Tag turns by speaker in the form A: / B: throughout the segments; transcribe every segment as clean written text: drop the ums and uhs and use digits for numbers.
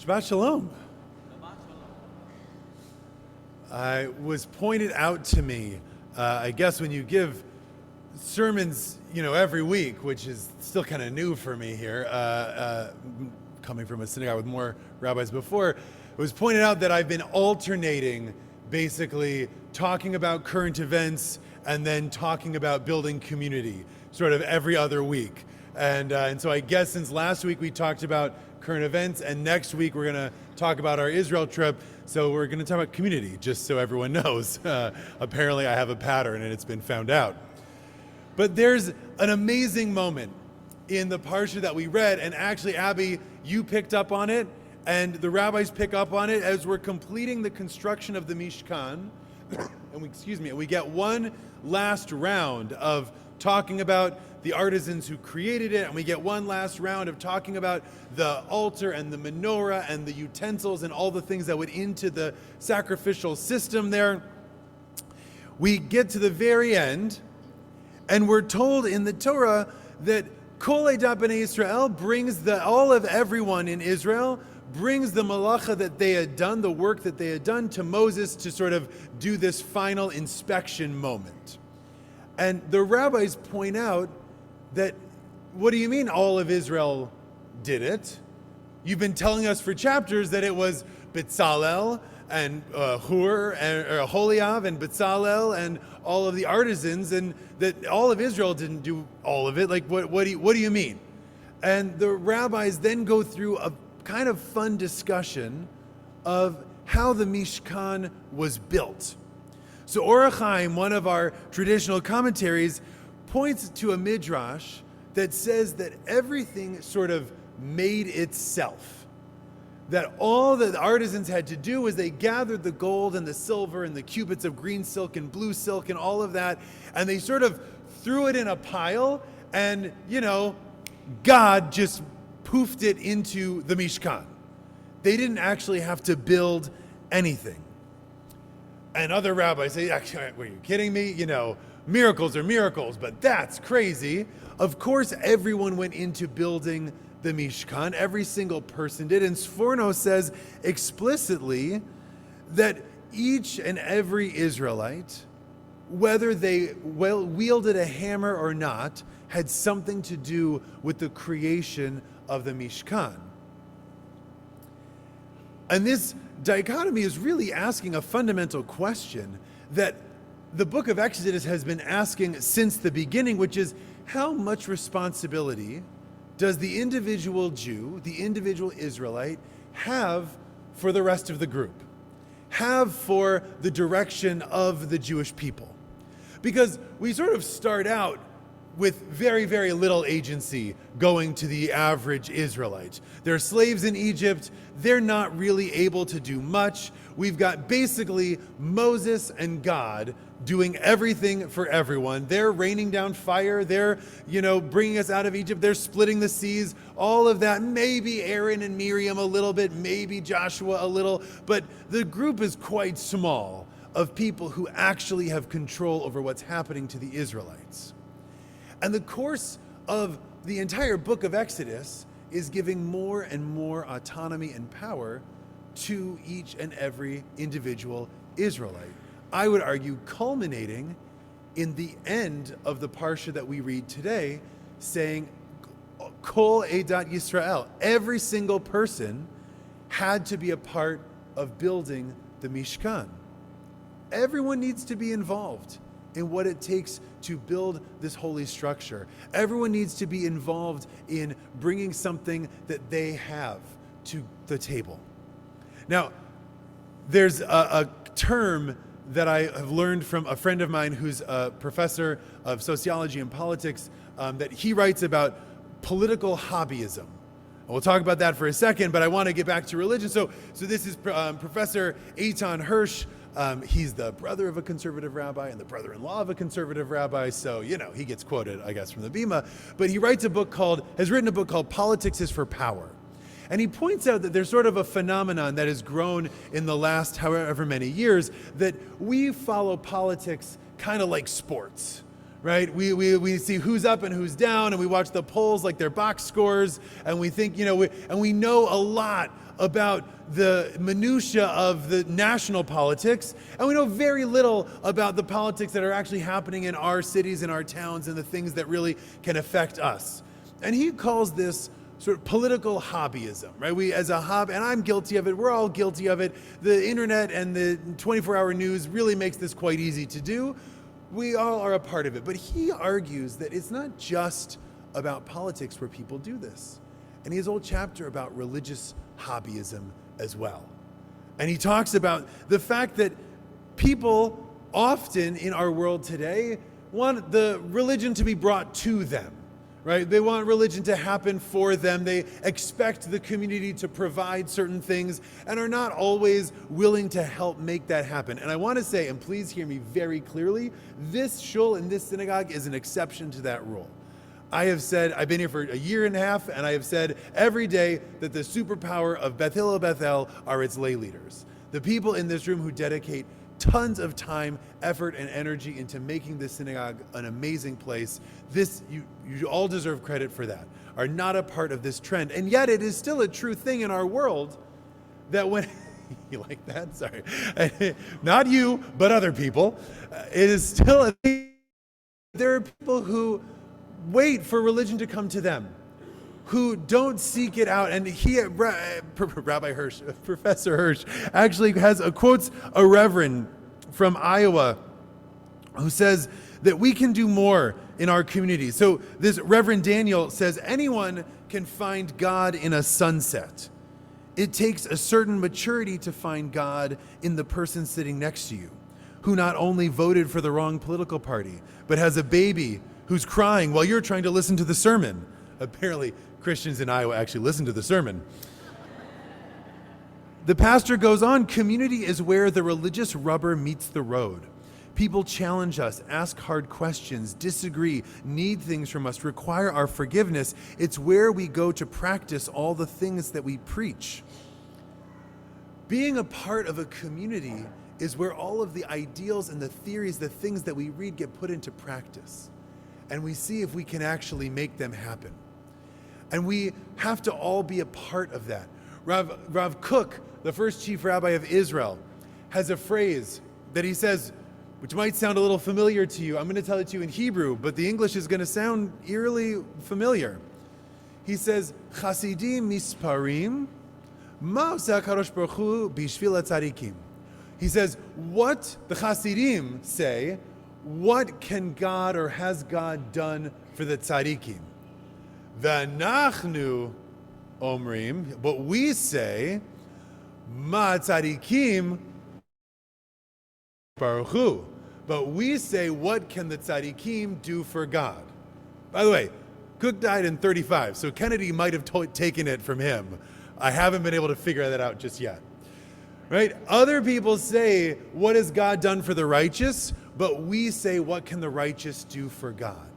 A: Shabbat Shalom. It was pointed out to me, I guess when you give sermons, every week, which is still kind of new for me here, coming from a synagogue with more rabbis before, it was pointed out that I've been alternating basically talking about current events and then talking about building community sort of every other week. And so I guess since last week we talked about current events, and next week we're going to talk about our Israel trip, so we're going to talk about community, just so everyone knows. Apparently I have a pattern and it's been found out. But there's an amazing moment in the parsha that we read, and actually, Abby, you picked up on it, and the rabbis pick up on it as we're completing the construction of the Mishkan, and we get one last round of talking about the artisans who created it, and we get one last round of talking about the altar and the menorah and the utensils and all the things that went into the sacrificial system there. We get to the very end, and we're told in the Torah that Kol Edat B'nai Yisrael brings all of everyone in Israel, brings the malacha that they had done, the work that they had done, to Moses to sort of do this final inspection moment. And the rabbis point out that, what do you mean all of Israel did it? You've been telling us for chapters that it was Betzalel and Hur and Holiav and Betzalel and all of the artisans, and that all of Israel didn't do all of it. Like, what do you mean? And the rabbis then go through a kind of fun discussion of how the Mishkan was built. So Orach Chaim, one of our traditional commentaries, points to a midrash that says that everything sort of made itself. That all that the artisans had to do was they gathered the gold and the silver and the cubits of green silk and blue silk and all of that, and they sort of threw it in a pile, and, God just poofed it into the Mishkan. They didn't actually have to build anything. And other rabbis say, were you kidding me? Miracles are miracles, but that's crazy. Of course, everyone went into building the Mishkan. Every single person did. And Sforno says explicitly that each and every Israelite, whether they wielded a hammer or not, had something to do with the creation of the Mishkan. And this dichotomy is really asking a fundamental question that the book of Exodus has been asking since the beginning, which is, how much responsibility does the individual Jew, the individual Israelite, have for the rest of the group, have for the direction of the Jewish people? Because we sort of start out with very, very little agency going to the average Israelite. They're slaves in Egypt. They're not really able to do much. We've got basically Moses and God doing everything for everyone. They're raining down fire. They're, bringing us out of Egypt. They're splitting the seas, all of that. Maybe Aaron and Miriam a little bit, maybe Joshua a little, but the group is quite small of people who actually have control over what's happening to the Israelites. And the course of the entire book of Exodus is giving more and more autonomy and power to each and every individual Israelite. I would argue culminating in the end of the parsha that we read today, saying, Kol Edat Yisrael. Every single person had to be a part of building the Mishkan. Everyone needs to be involved in what it takes to build this holy structure. Everyone needs to be involved in bringing something that they have to the table. Now, there's a term that I have learned from a friend of mine who's a professor of sociology and politics, that he writes about political hobbyism. We'll talk about that for a second, but I want to get back to religion. So this is Professor Eitan Hirsch. He's the brother of a conservative rabbi and the brother-in-law of a conservative rabbi, so, he gets quoted, I guess, from the Bima. But he has written a book called Politics is for Power. And he points out that there's sort of a phenomenon that has grown in the last however many years, that we follow politics kind of like sports, right? We see who's up and who's down, and we watch the polls like they're box scores, and we think, and we know a lot about the minutia of the national politics, and we know very little about the politics that are actually happening in our cities and our towns and the things that really can affect us. And he calls this sort of political hobbyism, right? We as a hobby, and I'm guilty of it, we're all guilty of it. The internet and the 24-hour news really makes this quite easy to do. We all are a part of it. But he argues that it's not just about politics where people do this. And he has a whole chapter about religious hobbyism as well. And he talks about the fact that people often in our world today want the religion to be brought to them. Right? They want religion to happen for them. They expect the community to provide certain things and are not always willing to help make that happen. And I want to say, and please hear me very clearly, this shul in this synagogue is an exception to that rule. I have said, I've been here for a year and a half, and I have said every day that the superpower of Beth Hillel Bethel are its lay leaders. The people in this room who dedicate tons of time, effort, and energy into making this synagogue an amazing place. You all deserve credit for that, are not a part of this trend. And yet it is still a true thing in our world that when, you like that? Sorry. Not you, but other people. It is still a thing. There are people who wait for religion to come to them, who don't seek it out. And Rabbi Hirsch, Professor Hirsch, actually quotes a reverend from Iowa who says that we can do more in our community. So this Reverend Daniel says, anyone can find God in a sunset. It takes a certain maturity to find God in the person sitting next to you, who not only voted for the wrong political party, but has a baby who's crying while you're trying to listen to the sermon. Apparently, Christians in Iowa actually listen to the sermon. The pastor goes on, community is where the religious rubber meets the road. People challenge us, ask hard questions, disagree, need things from us, require our forgiveness. It's where we go to practice all the things that we preach. Being a part of a community is where all of the ideals and the theories, the things that we read get put into practice. And we see if we can actually make them happen. And we have to all be a part of that. Rav Kook, the first chief rabbi of Israel, has a phrase that he says, which might sound a little familiar to you. I'm going to tell it to you in Hebrew, but the English is going to sound eerily familiar. He says, Chasidim misparim, ma oseh HaKadosh Baruch Hu bishvil hatzadikim. He says, what the Chasidim say, what can God or has God done for the tzadikim? V'anachnu omrim, but we say, ma tzadikim Baruch Hu. But we say, what can the tzadikim do for God? By the way, Cook died in 35, so Kennedy might have taken it from him. I haven't been able to figure that out just yet. Right? Other people say, what has God done for the righteous? But we say, what can the righteous do for God?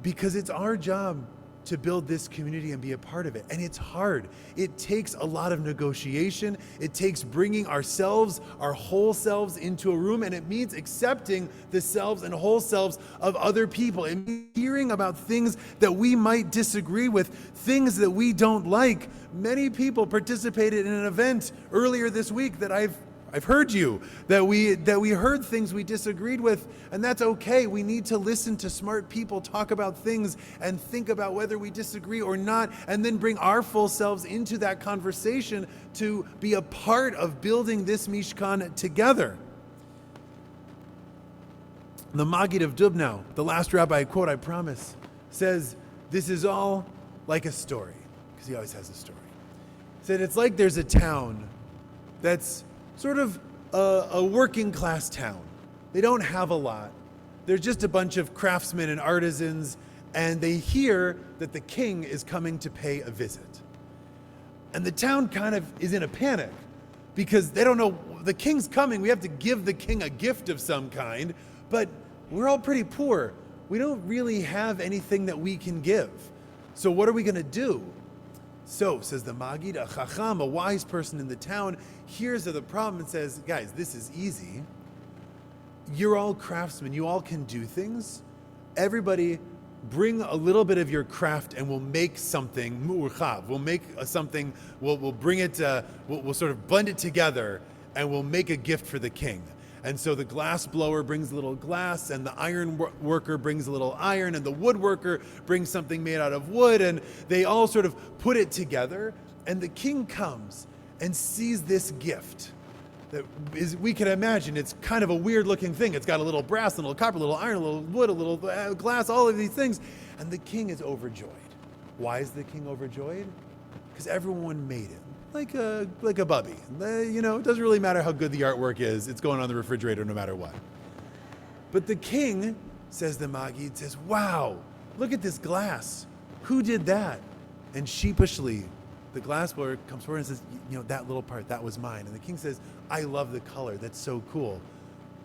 A: Because it's our job to build this community and be a part of it. And it's hard. It takes a lot of negotiation. It takes bringing ourselves, our whole selves into a room, and it means accepting the selves and whole selves of other people and hearing about things that we might disagree with, things that we don't like. Many people participated in an event earlier this week that I've heard you, that we heard things we disagreed with, and that's okay. We need to listen to smart people talk about things and think about whether we disagree or not, and then bring our full selves into that conversation to be a part of building this Mishkan together. The Maggid of Dubno, the last rabbi I quote, I promise, says, this is all like a story, because he always has a story. He said, it's like there's a town that's sort of a working class town. They don't have a lot. They're just a bunch of craftsmen and artisans, and they hear that the king is coming to pay a visit. And the town kind of is in a panic because they don't know, the king's coming. We have to give the king a gift of some kind, but we're all pretty poor. We don't really have anything that we can give. So what are we going to do? So, says the Maggid, a chacham, a wise person in the town, hears of the problem and says, guys, this is easy. You're all craftsmen. You all can do things. Everybody bring a little bit of your craft and we'll make something mu'urchav. We'll make something, we'll bring it, we'll sort of blend it together and we'll make a gift for the king. And so the glass blower brings a little glass, and the iron worker brings a little iron, and the woodworker brings something made out of wood, and they all sort of put it together. And the king comes and sees this gift that is, we can imagine, it's kind of a weird looking thing. It's got a little brass, a little copper, a little iron, a little wood, a little glass, all of these things. And the king is overjoyed. Why is the king overjoyed? Because everyone made it. Like a bubby. You know, it doesn't really matter how good the artwork is. It's going on the refrigerator no matter what. But the king, says the Maggid, says, wow, look at this glass. Who did that? And sheepishly, the glassblower comes forward and says, you know, that little part, that was mine. And the king says, I love the color. That's so cool.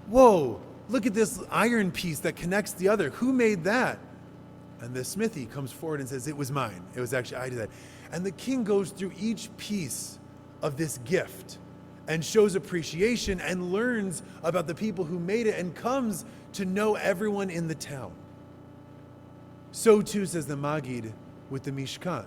A: Whoa, look at this iron piece that connects the other. Who made that? And the smithy comes forward and says, it was mine. It was actually, I did that. And the king goes through each piece of this gift and shows appreciation and learns about the people who made it and comes to know everyone in the town. So too, says the Maggid, with the Mishkan.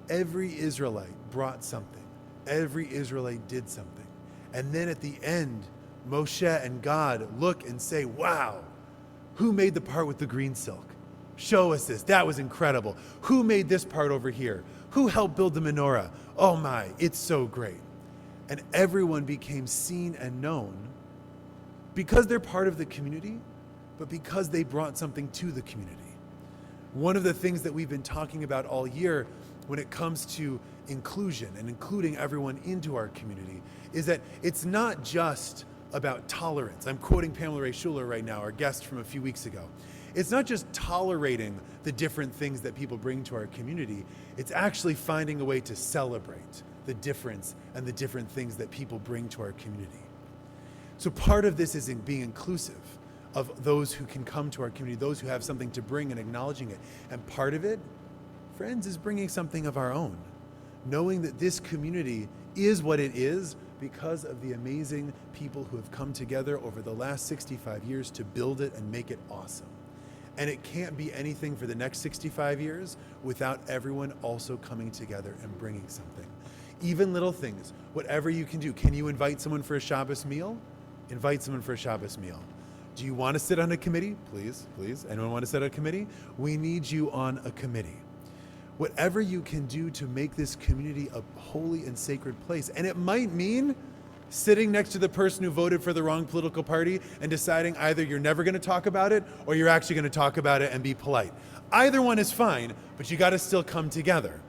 A: Every Israelite brought something. Every Israelite did something. And then at the end, Moshe and God look and say, wow, who made the part with the green silk? Show us this. That was incredible. Who made this part over here? Who helped build the menorah? Oh my, it's so great. And everyone became seen and known because they're part of the community, but because they brought something to the community. One of the things that we've been talking about all year when it comes to inclusion and including everyone into our community is that it's not just about tolerance. I'm quoting Pamela Ray Schuler right now, our guest from a few weeks ago. It's not just tolerating the different things that people bring to our community. It's actually finding a way to celebrate the difference and the different things that people bring to our community. So part of this is in being inclusive of those who can come to our community, those who have something to bring and acknowledging it. And part of it, friends, is bringing something of our own. Knowing that this community is what it is because of the amazing people who have come together over the last 65 years to build it and make it awesome. And it can't be anything for the next 65 years without everyone also coming together and bringing something. Even little things, whatever you can do. Can you invite someone for a Shabbos meal? Invite someone for a Shabbos meal. Do you want to sit on a committee? Please, please. Anyone want to sit on a committee? We need you on a committee. Whatever you can do to make this community a holy and sacred place. And it might mean sitting next to the person who voted for the wrong political party and deciding either you're never going to talk about it or you're actually going to talk about it and be polite. Either one is fine, but you got to still come together.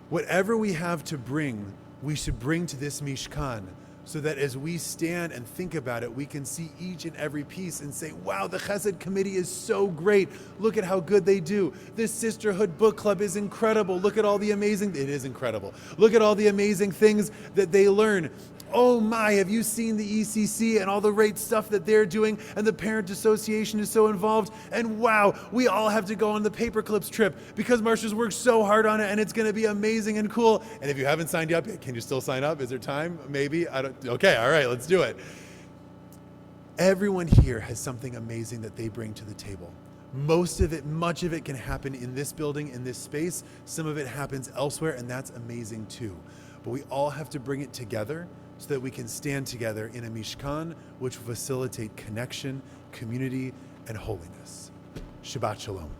A: Whatever we have to bring, we should bring to this Mishkan so that as we stand and think about it, we can see each and every piece and say, wow, the Chesed Committee is so great. Look at how good they do. This Sisterhood Book Club is incredible. Look at all the amazing, it is incredible. Look at all the amazing things that they learn. Oh my, have you seen the ECC and all the great stuff that they're doing? And the Parent Association is so involved. And wow, we all have to go on the Paperclips trip because Marsha's worked so hard on it and it's going to be amazing and cool. And if you haven't signed up yet, can you still sign up? Is there time? Maybe? Okay, all right, let's do it. Everyone here has something amazing that they bring to the table. Much of it can happen in this building, in this space. Some of it happens elsewhere, and that's amazing too. But we all have to bring it together so that we can stand together in a Mishkan which will facilitate connection, community, and holiness. Shabbat Shalom.